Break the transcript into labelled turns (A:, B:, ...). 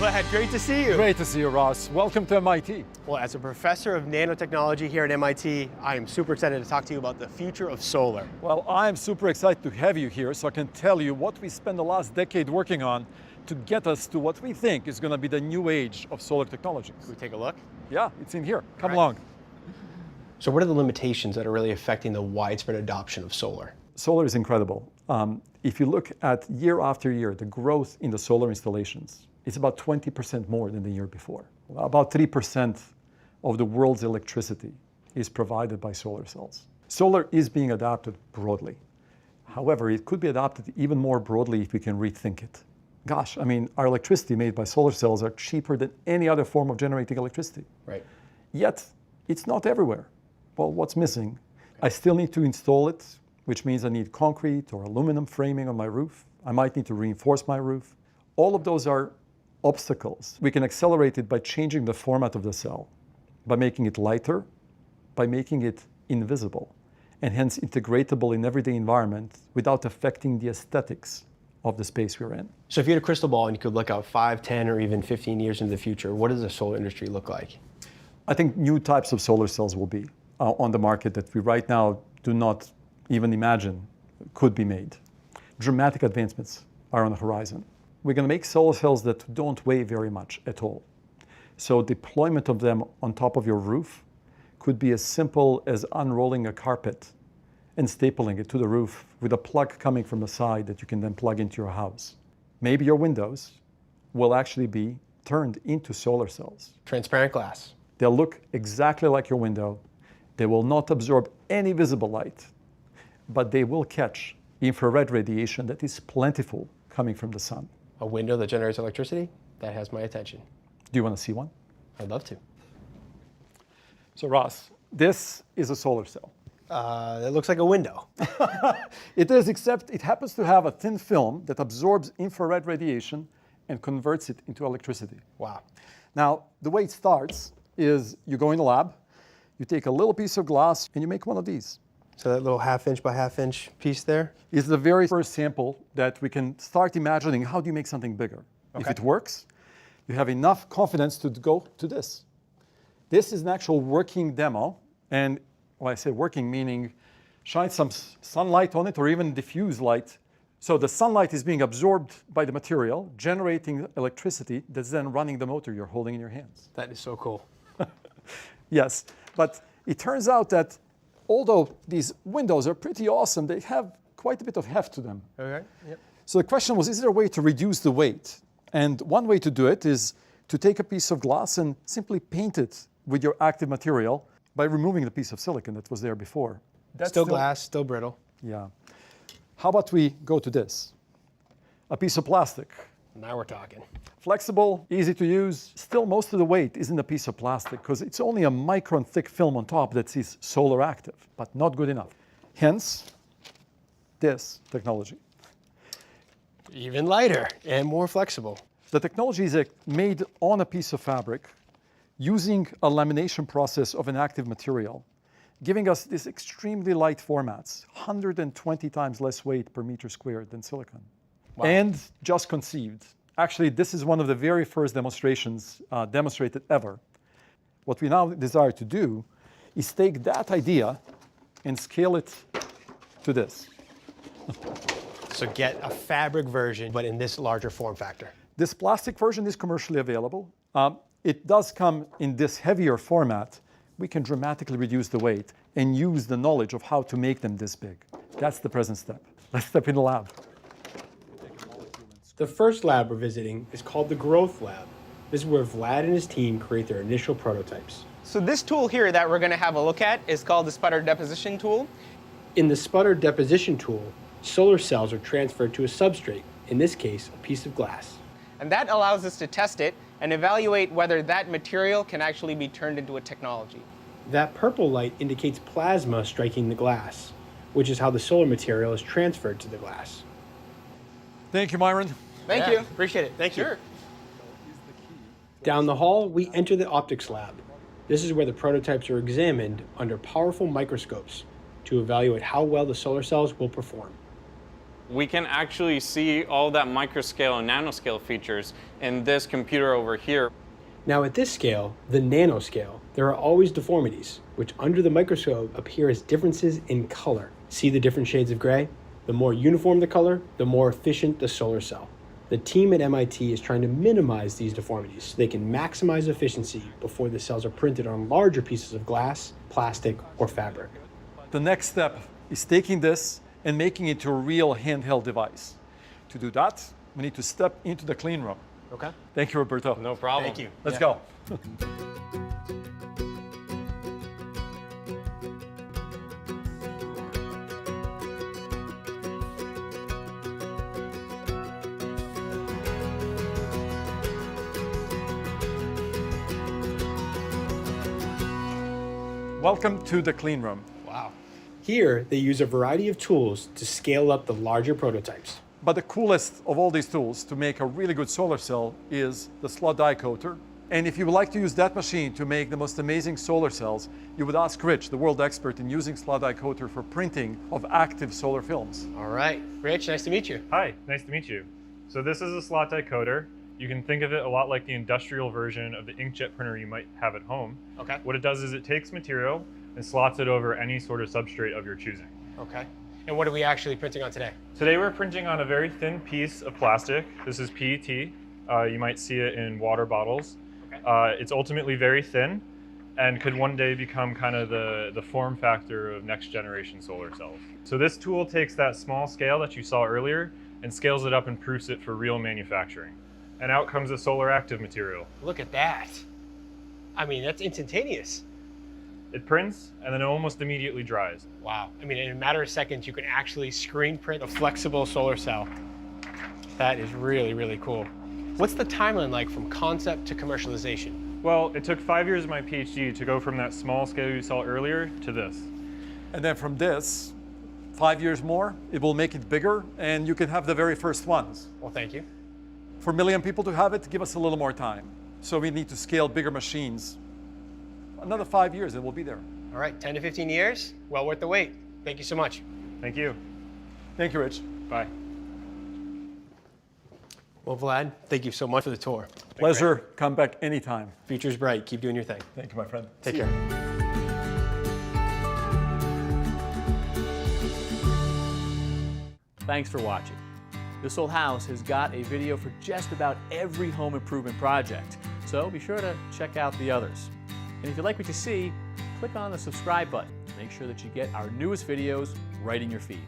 A: Sulahat, great to see you.
B: Great to see you, Ross. Welcome to MIT.
A: Well, as a professor of nanotechnology here at MIT, I am super excited to talk to you about the future of solar.
B: Well, I'm super excited to have you here so I can tell you what we spent the last decade working on to get us to what we think is going to be the new age of solar technologies.
A: Can we take a look?
B: Yeah, it's in here. Come
A: right.
B: along.
A: So what are the limitations that are really affecting the widespread adoption of solar?
B: Solar is incredible. If you look at year after year, the growth in the solar installations, it's about 20% more than the year before. About 3% of the world's electricity is provided by solar cells. Solar is being adopted broadly. However, it could be adopted even more broadly if we can rethink it. Gosh, I mean, our electricity made by solar cells are cheaper than any other form of generating electricity.
A: Right.
B: Yet, it's not everywhere. Well, what's missing? I still need to install it, which means I need concrete or aluminum framing on my roof. I might need to reinforce my roof. All of those are obstacles. We can accelerate it by changing the format of the cell, by making it lighter, by making it invisible, and hence integratable in everyday environment without affecting the aesthetics of the space we're in.
A: So if you had a crystal ball and you could look out 5, 10, or even 15 years into the future, what does the solar industry look like?
B: I think new types of solar cells will be on the market that we right now do not even imagine could be made. Dramatic advancements are on the horizon. We're going to make solar cells that don't weigh very much at all. So deployment of them on top of your roof could be as simple as unrolling a carpet and stapling it to the roof with a plug coming from the side that you can then plug into your house. Maybe your windows will actually be turned into solar cells.
A: Transparent glass.
B: They'll look exactly like your window. They will not absorb any visible light, but they will catch infrared radiation that is plentiful coming from the sun.
A: A window that generates electricity? That has my attention.
B: Do you want to see one?
A: I'd love to.
B: So Ross, this is a solar cell.
A: It looks like a window.
B: It is, except it happens to have a thin film that absorbs infrared radiation and converts it into electricity.
A: Wow.
B: Now, the way it starts is you go in the lab, you take a little piece of glass, and you make one of these.
A: So that little 1/2 inch by 1/2 inch piece there?
B: Is the very first sample that we can start imagining how do you make something bigger.
A: Okay.
B: If it works, you have enough confidence to go to this. This is an actual working demo, and when I say working, meaning shine some sunlight on it or even diffuse light. So the sunlight is being absorbed by the material, generating electricity that's then running the motor you're holding in your hands.
A: That is so cool.
B: Yes, but it turns out that although these windows are pretty awesome, they have quite a bit of heft to them.
A: Okay. Yep.
B: So the question was, is there a way to reduce the weight? And one way to do it is to take a piece of glass and simply paint it with your active material by removing the piece of silicon that was there before. That's
A: still glass, still brittle.
B: Yeah. How about we go to this? A piece of plastic.
A: Now we're talking.
B: Flexible, easy to use. Still, most of the weight is in the piece of plastic because it's only a micron thick film on top that is solar active, but not good enough. Hence, this technology.
A: Even lighter and more flexible.
B: The technology is made on a piece of fabric using a lamination process of an active material, giving us these extremely light formats, 120 times less weight per meter squared than silicon.
A: Wow.
B: And just conceived. Actually, this is one of the very first demonstrations demonstrated ever. What we now desire to do is take that idea and scale it to this.
A: So get a fabric version, but in this larger form factor.
B: This plastic version is commercially available. It does come in this heavier format. We can dramatically reduce the weight and use the knowledge of how to make them this big. That's the present step. Let's step in the lab.
C: The first lab we're visiting is called the Growth Lab. This is where Vlad and his team create their initial prototypes.
D: So this tool here that we're going to have a look at is called the sputter deposition tool.
C: In the sputter deposition tool, solar cells are transferred to a substrate, in this case, a piece of glass.
D: And that allows us to test it and evaluate whether that material can actually be turned into a technology.
C: That purple light indicates plasma striking the glass, which is how the solar material is transferred to the glass.
B: Thank you, Myron.
D: Thank you. Appreciate it.
A: Thank you.
D: Sure.
C: Down the hall, we enter the optics lab. This is where the prototypes are examined under powerful microscopes to evaluate how well the solar cells will perform.
E: We can actually see all that microscale and nanoscale features in this computer over here.
C: Now at this scale, the nanoscale, there are always deformities, which under the microscope appear as differences in color. See the different shades of gray? The more uniform the color, the more efficient the solar cell. The team at MIT is trying to minimize these deformities so they can maximize efficiency before the cells are printed on larger pieces of glass, plastic, or fabric.
B: The next step is taking this and making it to a real handheld device. To do that, we need to step into the clean room.
A: Okay.
B: Thank you, Roberto.
E: No problem.
A: Thank you.
B: Let's go. Welcome to the clean room.
A: Wow.
C: Here, they use a variety of tools to scale up the larger prototypes.
B: But the coolest of all these tools to make a really good solar cell is the slot die coater. And if you would like to use that machine to make the most amazing solar cells, you would ask Rich, the world expert in using slot die coater for printing of active solar films.
A: All right. Rich, nice to meet you.
F: Hi, nice to meet you. So this is a slot die coater. You can think of it a lot like the industrial version of the inkjet printer you might have at home.
A: Okay.
F: What it does is it takes material and slots it over any sort of substrate of your choosing.
A: Okay. And what are we actually printing on today?
F: Today we're printing on a very thin piece of plastic. This is PET. You might see it in water bottles.
A: Okay.
F: It's ultimately very thin and could one day become kind of the form factor of next generation solar cells. So this tool takes that small scale that you saw earlier and scales it up and proofs it for real manufacturing. And out comes a solar active material.
A: Look at that. I mean, that's instantaneous.
F: It prints and then it almost immediately dries.
A: Wow. I mean, in a matter of seconds, you can actually screen print a flexible solar cell. That is really, really cool. What's the timeline like from concept to commercialization?
F: Well, it took 5 years of my PhD to go from that small scale you saw earlier to this.
B: And then from this, 5 years more, it will make it bigger and you can have the very first ones.
A: Well, thank you.
B: For a million people to have it, give us a little more time. So we need to scale bigger machines. Another 5 years and we'll be there.
A: All right, 10 to 15 years, well worth the wait. Thank you so much.
F: Thank you.
B: Thank you, Rich.
F: Bye.
A: Well, Vlad, thank you so much for the tour.
B: Pleasure. Come back anytime.
A: Future's bright. Keep doing your thing.
B: Thank you, my friend.
A: Take care.
G: Thanks for watching. This Old House has got a video for just about every home improvement project, so be sure to check out the others. And if you like what you see, click on the subscribe button to make sure that you get our newest videos right in your feed.